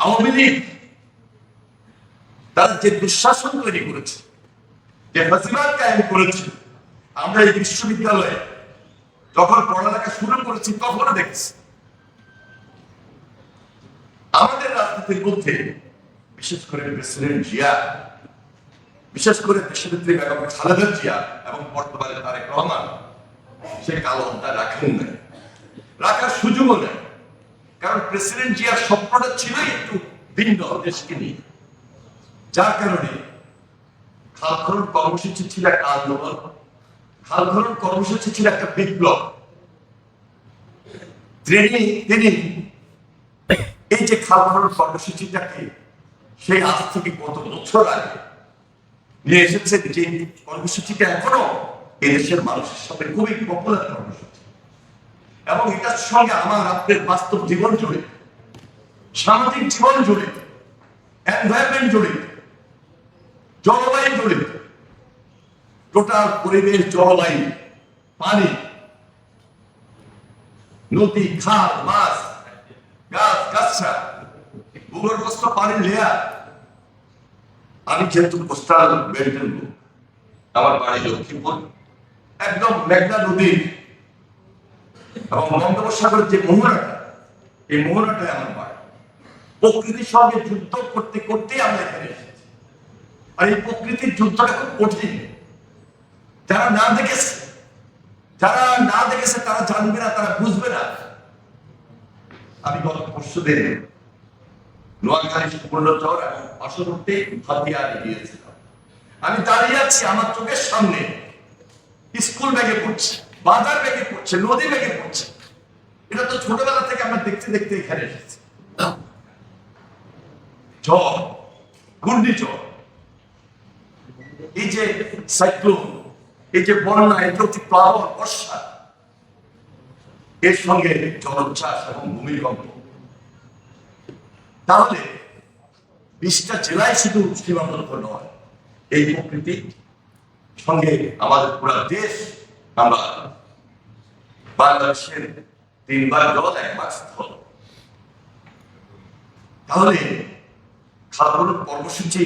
আওয়ামী লীগ তারা যে দুঃশাসন তৈরি করেছে, যে ফ্যাসিবাদ কায়েম করেছে, আমরা এই বিশ্ববিদ্যালয়ে যখন পড়ালেখা শুরু করেছি তখনও দেখেছি। আমাদের রাজনীতির মধ্যে বিশেষ করে প্রেসিডেন্ট জিয়া, বিশেষ করে দেশনেত্রী বেগম খালেদা জিয়া এবং বর্তমানে তারেক রহমান সে কালো অধ্যায় রাখেন না, রাখার সুযোগও নেই। কারণ প্রেসিডেন্ট জিয়ার স্বপ্নটা ছিল একটু ভিন্ন দেশকে নিয়ে, যার কারণে খাল খনন কর্মসূচি ছিল একটা আন্দোলন, খাল খনন কর্মসূচি ছিল একটা বিপ্লব। তিনি এই যে খাল খনন কর্মসূচিটাকে সেই আজ থেকে কত বছর আগে নিয়ে এসেছেন, যে কর্মসূচিটা এখনো এদেশের মানুষের সাথে খুবই পপুলার কর্মসূচি, এবং এটার সঙ্গে আমার আপনার বাস্তব জীবন জড়িত, সামাজিক জীবন জড়িত, এনভায়রনমেন্ট জড়িত, জলবায়ু জড়িত, টোটাল পরিবেশ, জলবায়ু, পানি, নদী, খাল, মাছ, গাছ গাছরা, ভূগর্ভস্থ পানির লেয়ার। আমি যেহেতু কোস্টাল বেল্টের লোক, আমার বাড়ি লক্ষ্মীপুর, একদম মেঘনা নদীর এবং বঙ্গোপসাগরের যে মোহনাটা, এই মোহনাটাই আমার বাড়ি। প্রকৃতির সঙ্গে যুদ্ধ করতে করতেই আমরা এখানে এসেছি। আর এই প্রকৃতির যুদ্ধটা খুব কঠিন। যারা না দেখেছে তারা জানবে না, তারা বুঝবে না। আমি গত পরশুদিন নোয়াখালী সুবর্ণচর এবং পার্শ্ববর্তী হাতিয়ারে গিয়েছিলাম। আমি দাঁড়িয়ে আছি, আমার চোখের সামনে স্কুল ব্যাগে পড়ছে, বাজার ব্যাগে পড়ছে, নদী ব্যাগে পড়ছে। এটা তো ছোটবেলা থেকে আমরা দেখতে দেখতে এখানে এসেছি। ঝড়, ঘূর্ণিঝড়, এই যে সাইক্লোন, এই যে বন্যা, এই যে অতি প্লাবন বর্ষা, এর সঙ্গে জলোচ্ছ্বাস এবং ভূমিকম্প। তাহলে 20টা জেলায় শুধু সীমাবদ্ধ নয়, এই প্রকৃতির সঙ্গে আমাদের পুরো দেশ, আমরা বাংলাদেশের 3 বার জল 1 বার স্থল। তাহলে খাল খনন কর্মসূচি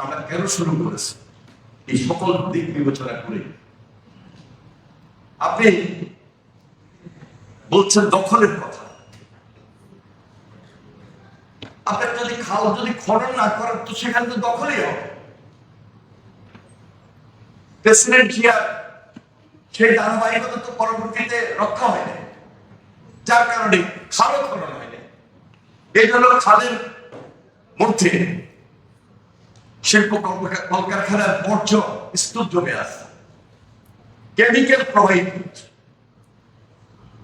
আমরা কেন শুরু করেছি? এই সকল দিক বিবেচনা করে। আপনি বলছেন দখলের কথা। আপনার যদি খাল যদি খনন না করেন তো সেখানে তো দখলই হবে। প্রেসিডেন্ট জিয়ার সেই ধারাবাহিকতা তো পরবর্তীতে রক্ষা হয়নি, যার কারণে খালও খনন হয়নি। এই জন্য খালের মধ্যে শিল্প কলকারখানার বর্জ্য স্তূপ জমে আছে, কেমিক্যাল প্রবাহিত হচ্ছে,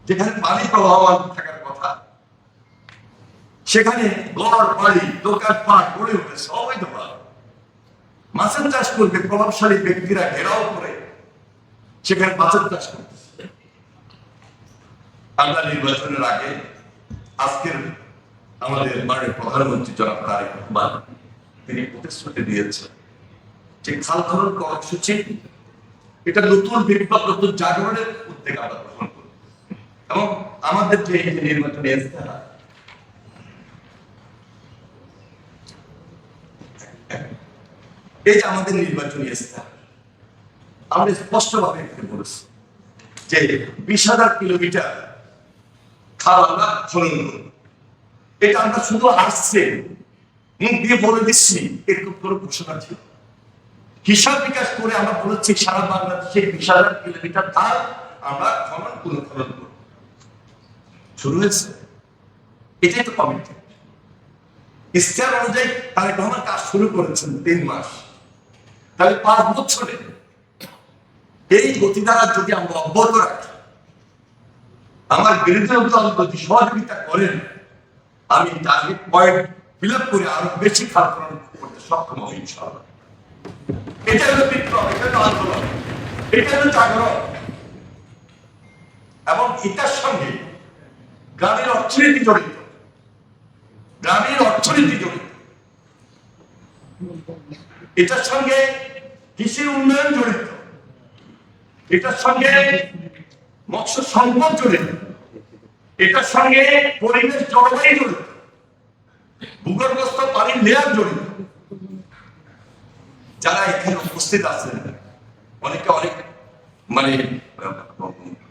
যেখানে পানি প্রবাহমান থাকার কথা সেখানে ঘর বাড়ি দোকানপাট গড়ে উঠেছে অবৈধভাবে। মাছের চাষ করবে প্রভাবশালী ব্যক্তিরা ঘেরাও করে সেখানে মাছের চাষ করতেছে। আমরা নির্বাচনের আগে আজকের আমাদের মাননীয় প্রধানমন্ত্রী জনাব তারেক রহমান তিনি প্রতিশ্রুতি দিয়েছেন যে খাল খনন কর্মসূচি এটা নতুন বিপ্লব, নতুন জাগরণের উদ্যোগ আমরা গ্রহণ করব। এবং আমাদের যে নির্বাচনী ইস্তেহার, এই যে আমাদের নির্বাচনী ইস্তেহার, আমরা স্পষ্টভাবে বলেছি যে 20,000 কিলোমিটার খাল আমরা খনন করব। এটা আমরা শুধু আসছে মুখ দিয়ে বলে দিচ্ছি, এরকম কোনো ঘোষণা ছিল। হিসাব বিকাশ করে আমরা বলেছি সারা বাংলাদেশে 20,000 কিলোমিটার খাল আমরা খনন পুনঃখনন করব। শুরু হয়েছে, এটাই তো কমিটমেন্ট। ইস্তেহার অনুযায়ী তারেক রহমান কাজ শুরু করেছেন 3 মাস। তাহলে 5 বছরে এই গতিধারা যদি আমরা অব্যাহত রাখি, আমার বিরোধী দল যদি সহযোগিতা করেন, আমি টার্গেট পয়েন্ট ফিল আপ করে আরো বেশি খাল খনন করতে সক্ষম হব ইনশাআল্লাহ। এটা হলো বিপ্লব, এটা হলো আন্দোলন, এটা হলো জাগরণ। এবং এটার সঙ্গে গ্রামের অর্থনীতি জড়িত, গ্রামের অর্থনীতি জড়িত, এটার সঙ্গে কৃষির উন্নয়ন জড়িত, এটার সঙ্গে মৎস্য সম্পদ জড়িত, এটার সঙ্গে পরিবেশ জলবায়ু জড়িত। ভূগর্ভস্থ পানির লেয়ার জড়িত। যারা এখানে উপস্থিত আছেন অনেকে অনেক মানে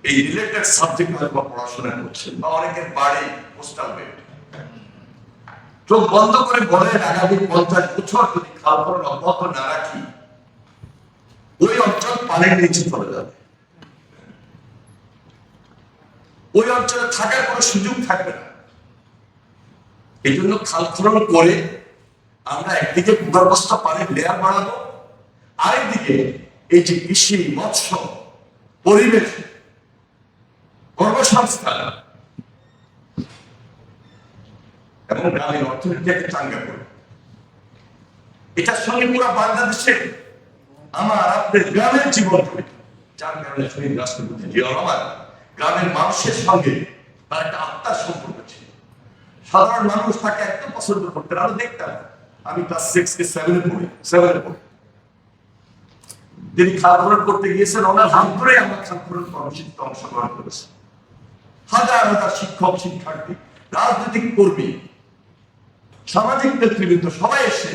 এই রিলেটেড সাবজেক্ট হয়তো পড়াশোনা করছেন, বা অনেকের বাড়ি কোস্টাল বেল্ট। চোখ বন্ধ করে বলেন আগামী 50 বছর যদি খাল খনন অব্যাহত না রাখি, ওই অঞ্চল পানির নিচে চলে যাবে। ওই অঞ্চলে থাকার কোনো সুযোগ থাকবে না। এই জন্য খাল খনন করে আমরা একদিকে ভূগর্ভস্থ পানির লেয়ার বাড়াবো, আরেকদিকে এই যে কৃষি, মৎস্য, পরিবেশ, কর্মসংস্থান এবং গ্রামের অর্থনীতিকে চাঙ্গা করবে। এটার সঙ্গে পুরো বাংলাদেশে আমার আপনার গ্রামের জীবন জড়িত, যার কারণে শহীদ রাষ্ট্রপতি জিয়া রহমান গ্রামের মানুষের সঙ্গে তার একটা আত্মার সম্পর্ক ছিল। সাধারণ মানুষ তাকে একদম পছন্দ করতেন। আরো দেখতাম, আমি ক্লাস 6-7 পড়ি। তিনি খাল খনন করতে গিয়েছেন, ওনার হাত ধরে আমরা খাল খনন কর্মসূচিতে অংশগ্রহণ করেছি। হাজার হাজার শিক্ষক, শিক্ষার্থী, রাজনৈতিক কর্মী, সামাজিক নেতৃবৃন্দ সবাই এসে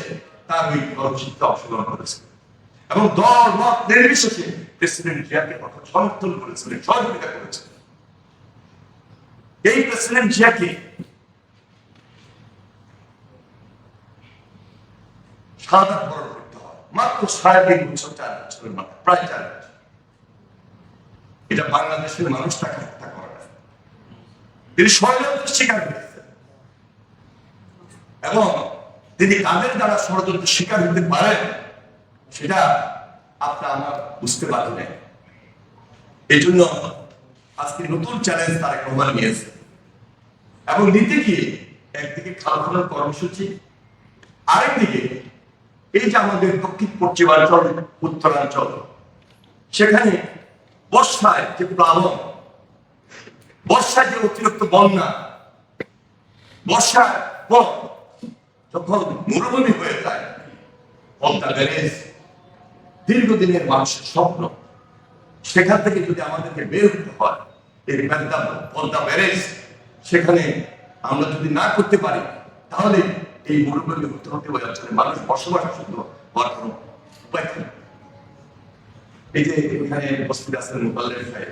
তার ওই কর্মসূচিতে অংশগ্রহণ করেছে এবং দল মত নির্বিশেষে প্রেসিডেন্ট জিয়াকে সমর্থন করেছিলেন, সহযোগিতা করেছিলেন। এই প্রেসিডেন্ট জিয়াকে শাহাদাত বরণ করতে হয় মাত্র 3.5 বছর, 4 বছরের মাত্র, প্রায় 4 বছর। এটা বাংলাদেশের মানুষ তাকে হত্যা করে না। তিনি ষড়যন্ত্র শিকার করেছেন এবং তিনি কাদের দ্বারা ষড়যন্ত্র শিকার হতে পারেন সেটা আপনার আমার বুঝতে পারি নাই। এই জন্য আজকে নতুন চ্যালেঞ্জ তারেক রহমান নিয়েছে এবং নিতে গিয়ে একদিকে খাল খনন কর্মসূচি, আরেকদিকে এই যে আমাদের দক্ষিণ পশ্চিমাঞ্চল, উত্তরাঞ্চল, সেখানে বর্ষায় যে প্লাবন, বর্ষায় যে অতিরিক্ত বন্যা, বর্ষার পর যখন মরুভূমি হয়ে যায়, পদ্মা ব্যারেজ দীর্ঘদিনের মানুষের স্বপ্ন, সেখান থেকে যদি আমাদেরকে বের হতে হয়, এই পদ্মা ব্যারেজ সেখানে আমরা যদি না করতে পারি, তাহলে এই মরুভূমি হতে হতে ওই অঞ্চলে মানুষ বসবাস শুদ্ধ হওয়ার কোনো উপায় থাকে। এই যে এখানে উপস্থিত আছেন মোবাল্লের সাহেব,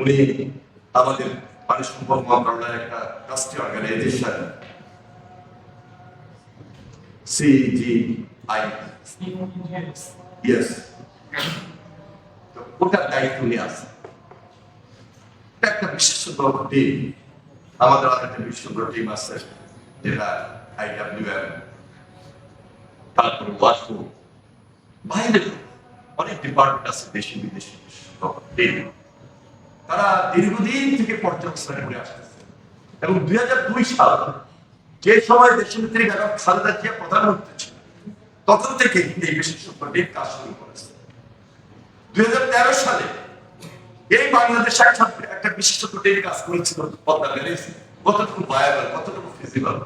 উনি আমাদের পানি সম্পদ মন্ত্রণালয়ের একটা রাষ্ট্রীয় অর্গানাইজেশন CGI, yes, ওটার দায়িত্ব নিয়ে আছে। একটা বিশেষজ্ঞ টিম, আমাদের আরেকটা বিশেষজ্ঞ টিম আছে যেটা IWM, তারপর ওয়াসু, বাইরে অনেক ডিপার্টমেন্ট আছে, দেশি বিদেশি টিম। তারা দীর্ঘদিন থেকে পর্যালোচনা করে আসতেছে এবং 2002 সাল, যে সময় দেশনেত্রী বেগম খালেদা জিয়া প্রধানমন্ত্রী ছিল, তখন থেকে এই বিশেষজ্ঞ টিম কাজ শুরু করেছে। 2013 সালে এই বাংলাদেশ একটা বিশেষজ্ঞ টিম কাজ করেছিল পদ্মা ব্যারেজ কতটুকু ভায়াবল, কতটুকু ফিজিবল।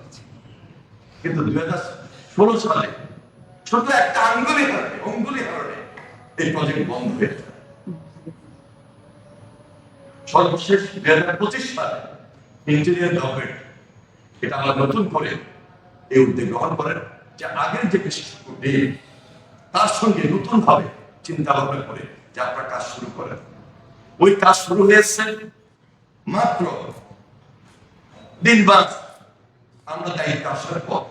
কিন্তু 2016 সালে শুধু একটা অঙ্গুলি হারণে এই প্রজেক্ট বন্ধ হয়ে যায়। সর্বশেষ 2025 সালে ইঞ্জিনিয়ার গভর্নমেন্ট এটা আমরা নতুন করে এই উদ্যোগ গ্রহণ করেন যে আগের যে বিশেষজ্ঞ টিম তার সঙ্গে নতুন ভাবে চিন্তা ভাবনা করে যে আপনারা কাজ শুরু করেন। ওই কাজ শুরু হয়েছে মাত্র দিনবাদ আমরা দায়িত্ব আসার পর।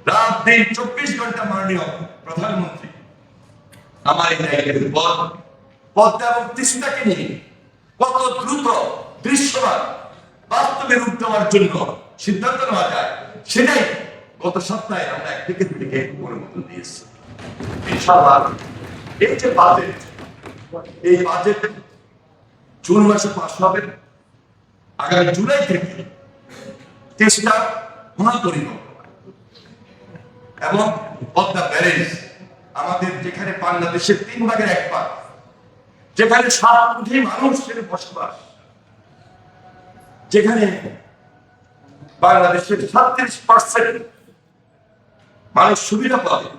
রাত দিন 24 ঘন্টা মাননীয় প্রধানমন্ত্রী আমার এই দায়িত্বের পর পদ্মা এবং তিস্তাকে নিয়ে কত দ্রুত দৃশ্যমান বাস্তবে রূপ দেওয়ার জন্য সিদ্ধান্ত নেওয়া যায়, সেটাই গত সপ্তাহে আমরা একদিকে দুদিকে অনুমোদন দিয়েছি। ইনশাআল্লাহ এই যে বাজেট, এই বাজেট জুন মাসে পাস হবে। আগামী জুলাই থেকে চেষ্টা মহাপরিকল্পনা এবং পদ্মা ব্যারেজ আমাদের যেখানে বাংলাদেশের 3 ভাগের 1 ভাগ, যেখানে 7 কোটি মানুষের বসবাস, যেখানে বাংলাদেশের 37% মানুষ সুবিধা পাবে,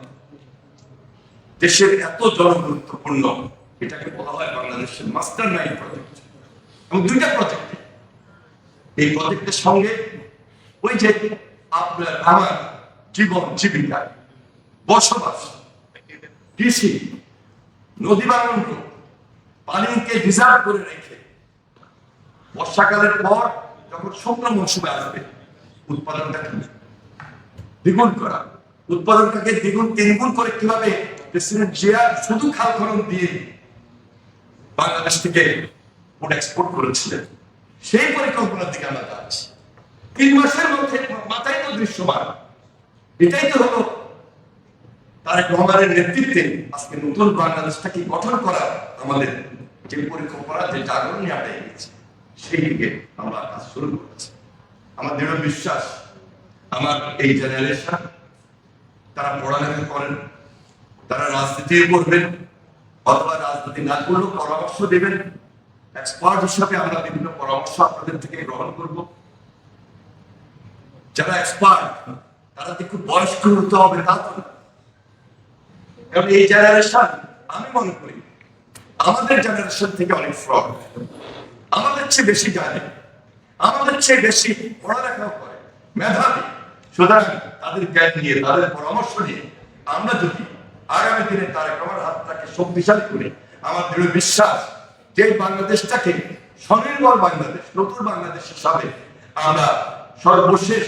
দেশের এত জনগুরুত্বপূর্ণ, এটাকে বলা হয় বাংলাদেশের মাস্টার মাইন্ড প্রজেক্ট। এবং 2টা প্রজেক্ট, এই প্রজেক্টের সঙ্গে ওই যে আপনার আমার জীবন জীবিকা, বসবাস, কৃষি, নদী বানানো, পানিকে রিজার্ভ করে রেখে বর্ষাকালের পর যখন শুকনো মৌসুমে আসবে উৎপাদনটাকে দ্বিগুণ করা, উৎপাদনটাকে দ্বিগুণ তিনগুণ করে কিভাবে প্রেসিডেন্ট জিয়া শুধু খাল খনন দিয়ে বাংলাদেশ থেকে ফুড এক্সপোর্ট করেছিলেন, সেই পরিকল্পনার দিকে আমরা যাচ্ছি। 3 মাসের মধ্যে মাথায় তো দৃশ্যমান। এটাই তো হলো তারেক রহমানের নেতৃত্বে আজকে নতুন বাংলাদেশটাকে গঠন করা আমাদের যে পরিকল্পনা, যে জাগরণ নিয়ে আমরা এগিয়েছি, সেই দিকে আমরা কাজ শুরু করেছি। আমার দৃঢ় বিশ্বাস আমার এই জেনারেশন তারা পড়ালেখা করেন, তারা রাজনীতি করবেন, অথবা রাজনীতি না করলেও পরামর্শ দেবেন। এক্সপার্ট হিসাবে আমরা বিভিন্ন পরামর্শ আপনাদের থেকে গ্রহণ করব। যারা এক্সপার্ট তারা খুব বয়স্ক হতে হবে তা তো না। কারণ এই জেনারেশন, আমি মনে করি আমাদের জেনারেশন থেকে অনেক ফ্রড, আমাদের চেয়ে বেশি জানে, আমাদের চেয়ে বেশি পড়ালেখা করে, মেধাবী। সুতরাং তাদের জ্ঞান নিয়ে, তাদের পরামর্শ নিয়ে আমরা যদি আগামী দিনে তারেক রহমানের হাতটাকে শক্তিশালী করি, আমার দৃঢ় বিশ্বাস যে বাংলাদেশটাকে স্বনির্ভর বাংলাদেশ, নতুন বাংলাদেশ হিসাবে আমরা সর্বশেষ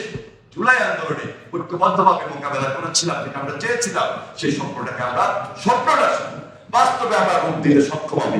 জুলাই আন্দোলনে ঐক্যবদ্ধভাবে মোকাবেলা করেছিলাম, যেটা আমরা চেয়েছিলাম, সেই স্বপ্নটাকে আমরা বাস্তবে আমরা রূপ দিতে সক্ষম হব।